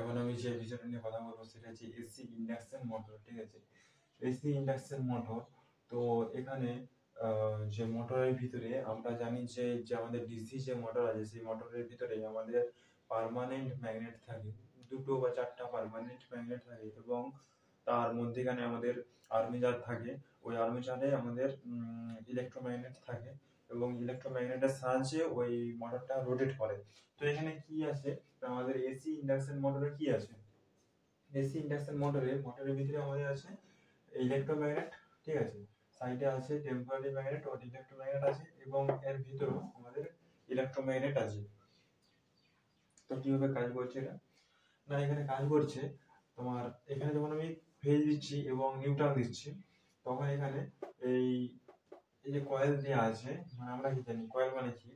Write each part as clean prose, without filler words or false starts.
এখন আমি যে বিষয়টা নিয়ে কথা বলবো সেটা হচ্ছে এসি ইন্ডাকশন মোটর। ঠিক আছে, এসি ইন্ডাকশন মোটর। তো এখানে যে মোটরের ভিতরে আমরা জানি যে আমাদের ডিসি যে মোটর আছে সেই মোটরের ভিতরে আমাদের পার্মানেন্ট ম্যাগনেট থাকে, দুটো বা চারটা পার্মানেন্ট ম্যাগনেট থাকে এবং তার মধ্যেখানে আমাদের আর্মেচার থাকে। ওই আর্মেচারে আমাদের ইলেকট্রোম্যাগনেট থাকে এবং ইলেকট্রোম্যাগনেটের সাহায্যে ওই মোটরটা রোটেট করে। তো এখানে কি আছে, আমাদের এসি ইন্ডাকশন মোটরে কি আছে, এসি ইন্ডাকশন মোটরের ভিতরে আমাদের আছে ইলেকট্রোম্যাগনেট। ঠিক আছে, সাইডে আছে টেম্পোরারি ম্যাগনেট ও ইলেকট্রোম্যাগনেট আছে এবং এর ভিতরেও আমাদের ইলেকট্রোম্যাগনেট আছে। তো কিভাবে কাজ করছে এটা, না এখানে কাজ করছে তোমার, এখানে যখন আমি ফেজ দিচ্ছি এবং নিউট্রাল দিচ্ছি তখন এখানে এই যে কয়েল দেওয়া আছে, মানে আমরা কি জানি কয়েল মানে কি,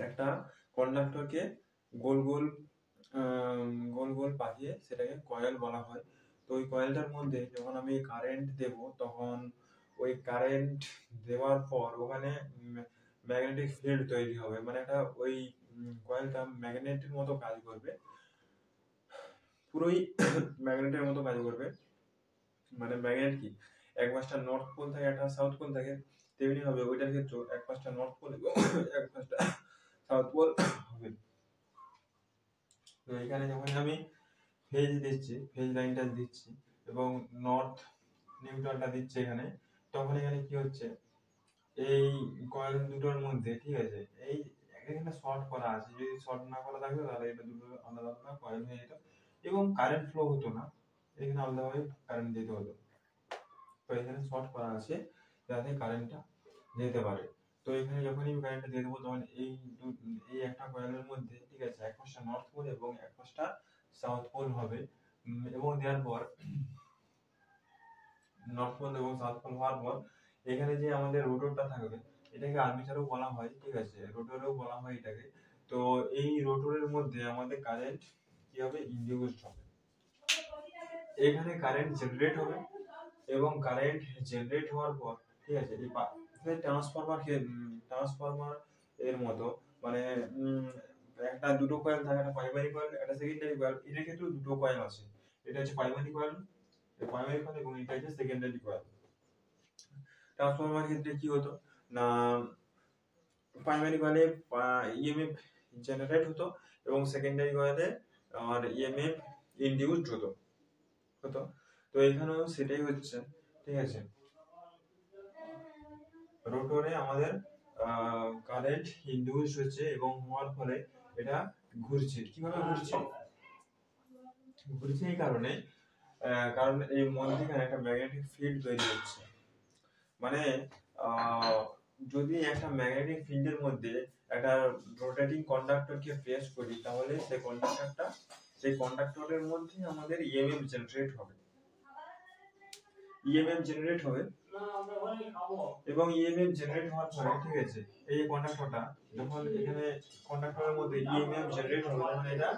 একটা কন্ডাক্টরকে গোল গোল গোল গোল পাকিয়ে সেটাকে কয়েল বলা হয়। তো ওই কয়েলটার মধ্যে যখন আমি কারেন্ট দেব তখন ওই কারেন্ট দেওয়ার পর ওখানে ম্যাগনেটিক ফিল্ড তৈরি হবে, মানে একটা ওই কয়েলটা ম্যাগনেটের মতো কাজ করবে, পুরোই ম্যাগনেটের মতো কাজ করবে। মানে ম্যাগনেট কি, এক পাশটা নর্থ পোল থাকে একটা সাউথ পোল থাকে, তেমনি হবে ওইটার ক্ষেত্রে এক পাশটা নর্থ পোল এবং এক পাশটা সাউথ পোল হবে। তো এখানে যখন আমি ফেজ দিচ্ছি, ফেজ লাইনটা দিচ্ছি এবং নর্থ নিউট্রালটা দিচ্ছি এখানে, তখন এখানে কি হচ্ছে, এই কয়েল দুটোর মধ্যে, ঠিক আছে, এই এখানে শর্ট করা আছে, যদি শর্ট না করা থাকতো তাহলে এটা দুটো আলাদা আলাদা কয়েল হয়ে যেত এবং কারেন্ট ফ্লো হতো না, এখানে আলাদাভাবে কারেন্ট দিতে হতো। তো এখানে শর্ট করা আছে যাতে কারেন্টটা যেতে পারে। তো এখানে যখনই আমি কারেন্টটা দিয়ে দেবো তখন এই একটা কয়েলের মধ্যে, ঠিক আছে, এক পাশটা নর্থ পোল এবং এক পাশটা সাউথ পোল হবে এবং দেওয়ার পর নর্থ পোল এবং সাউথ পোল হওয়ার পর এখানে যে আমাদের রোটরটা থাকবে এটাকে আর্মেচারও বলা হয়, ঠিক আছে, রোটরেও বলা হয় এটাকে। তো এই রোটরের মধ্যে আমাদের কারেন্ট কি হবে, ইনডিউসড হবে, এখানে কারেন্ট জেনারেট হবে এবং কারেন্ট জেনারেট হওয়ার পর, ঠিক আছে, এই ট্রান্সফরমার এর মতো, মানে একটা দুটো কয়েল থাকে, একটা প্রাইমারি কয়েল একটা সেকেন্ডারি কয়েল, এটার ক্ষেত্রেও দুটো কয়েল আছে, এটা হচ্ছে প্রাইমারি কয়েল এবং এটা হচ্ছে সেকেন্ডারি কয়েল। ট্রান্সফরমার ক্ষেত্রে কি হতো না, প্রাইমারি কয়েলে ইএমএফ জেনারেট হতো এবং সেকেন্ডারি কয়েলে আর ইএমএফ ইনডিউসড হতো। তো এখানেও সেটাই হচ্ছে, ঠিক আছে, রোটরে আমাদের কারেন্ট ইনডিউস হচ্ছে এবং হওয়ার ফলে এটা ঘুরছে। কিভাবে ঘুরছে এই কারণে, কারণ এই মধ্যখানে একটা ম্যাগনেটিক ফিল্ড তৈরি হচ্ছে। মানে যদি একটা ম্যাগনেটিক ফিল্ডের মধ্যে একটা রোটেটিং কন্ডাক্টরকে প্রেস করি তাহলে সেই কন্ডাক্টরের মধ্যে আমাদের ইএমএফ জেনারেট হবে এবং ইএমএফ জেনারেট হওয়ার পরে, ঠিক আছে, এই কন্ডাক্টরটা যখন এখানে কন্ডাক্টরের মধ্যে ইএমএফ জেনারেট হবে তখন এটা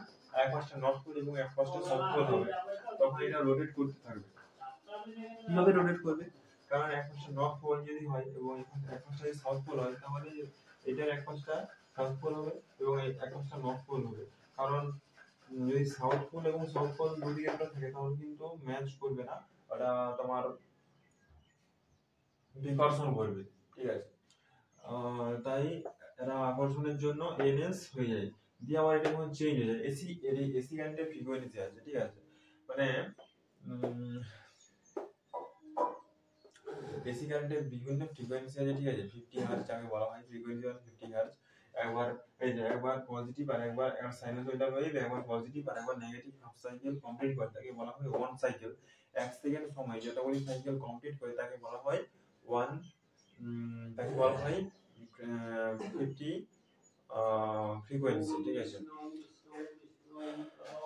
এক পাশটা নর্থ পোল এবং এক পাশটা সাউথ পোল হবে, তখন এটা রোটেট করতে থাকবে। কিভাবে রোটেট করবে, কারণ এক পাশটা নর্থ পোল যদি হয় এবং এক পাশটা সাউথ পোল হয় তাহলে এটার এক পাশটা সাউথ পোল হবে এবং এক পাশটা নর্থ পোল হবে। কারণ যদি সাউথ পোল এবং সাউথ পোল দুদিকে থাকে তাহলে কিন্তু ম্যাচ করবে না, ওটা তোমার বিকর্ষণ করবে, ঠিক আছে, তাই এরা আকর্ষণের জন্য এনএস হয়ে যায়, দিয়ে আবার এটা যখন চেঞ্জ হয়ে যায়, এসি কারেন্টের ফ্রিকোয়েন্সি আছে, ঠিক আছে, মানে এসি কারেন্টের বিভিন্ন ফ্রিকোয়েন্সি আছে, ঠিক আছে, 50 হার্জ যাকে বলা হয়, ফ্রিকোয়েন্সি মানে 50 হার্জ। একবার পজিটিভ আর একবার সাইনোসয়েডাল ওয়েভ, একবার পজিটিভ আর একবার নেগেটিভ হাফ সাইকেল কমপ্লিট করে তাকে বলা হয় ওয়ান সাইকেল। এক সেকেন্ড সময় যতগুলি সাইকেল কমপ্লিট করে তাকে বলা হয় 50 ফ্রিকোয়েন্সি, ঠিক আছে।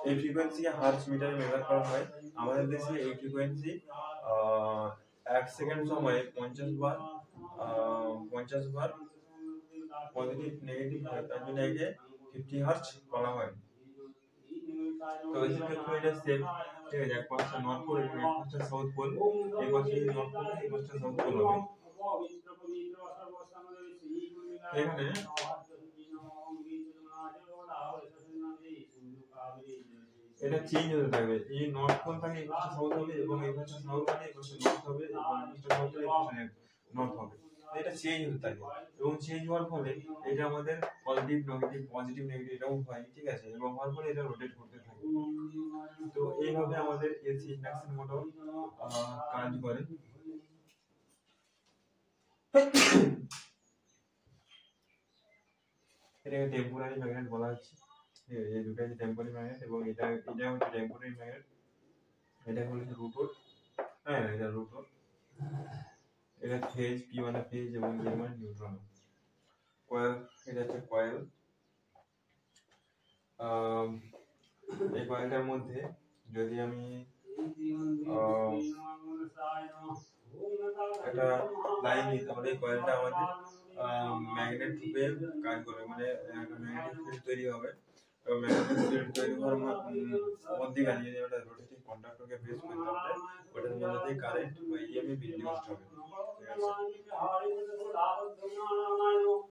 এই ফ্রিকোয়েন্সি হার্জ মিটারে মেজার করা হয়। আমাদের দেশে এই ফ্রিকোয়েন্সি এক সেকেন্ড সময়ে 50 বার পজিটিভ নেগেটিভ হয়, তার জন্য একে 50 হার্জ বলা হয়। তো এসির ক্ষেত্রে এটা সেম, ঠিক আছে, এক পাশটা নর্থ পোল এবং এক পাশটা সাউথ পোল, এই পাশে নর্থ পোল এই পাশটা সাউথ পোল হবে। এখানে এটা চেঞ্জ হতে থাকবে। এই নর্থ পোল থাকে এই পাশে সাউথ হবে এবং এই পাশে সাউথ মানে এই পাশে নর্থ হবে এবং এই পাশে সাউথ হবে এই পাশে নর্থ হবে। এটা চেঞ্জ হতে থাকবে এবং চেঞ্জ হওয়ার ফলে এটা আমাদের পজিটিভ নেগেটিভ এটাও হয়, ঠিক আছে, এবং হওয়ার ফলে এটা রোটেট করতে থাকে। তো এইভাবে আমাদের এসি ইন্ডাকশন মোটর কাজ করে। এটাকে টেম্পোরারি ম্যাগনেট বলা হচ্ছে। এই দুটো হচ্ছে টেম্পোরারি ম্যাগনেট এবং এটা হচ্ছে টেম্পোরারি ম্যাগনেট। এটা হলো রোটর, হ্যাঁ এটা রোটর। এটা ফেজ, পি মানে ফেজ এবং এ মানে নিউট্রন। কয়েল, এটা হচ্ছে কয়েল। এই কয়েলটার মধ্যে যদি আমি একটা লাইন নিই তাহলে এই কয়েলটা আমাদের ম্যাগনেট রূপে কাজ করবে, মানে একটা ম্যাগনেটিক ফিল্ড তৈরি হবে এবং ম্যাগনেটিক ফিল্ড তৈরি হওয়ার মধ্যেখানে যদি একটা রোটেটিং কন্ডাক্টরকে প্রেস করতে হবে ওটার মধ্যে দিয়ে কারেন্ট বা ইএমএফ ইনডিউসড হবে।